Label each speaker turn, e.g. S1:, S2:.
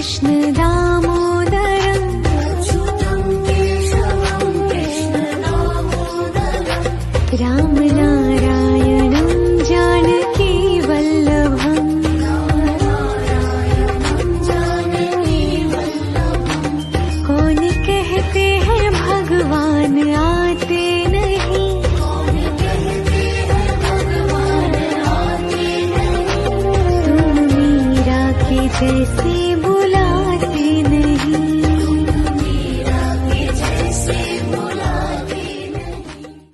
S1: कृष्ण दामोदरम् अच्युतं केशवं कृष्ण दामोदरम् राम नारायणं जानकी वल्लभम् कौन कहते हैं भगवान आते नहीं, कौन कहते हैं भगवान आते नहीं। तुम मीरा के जैसे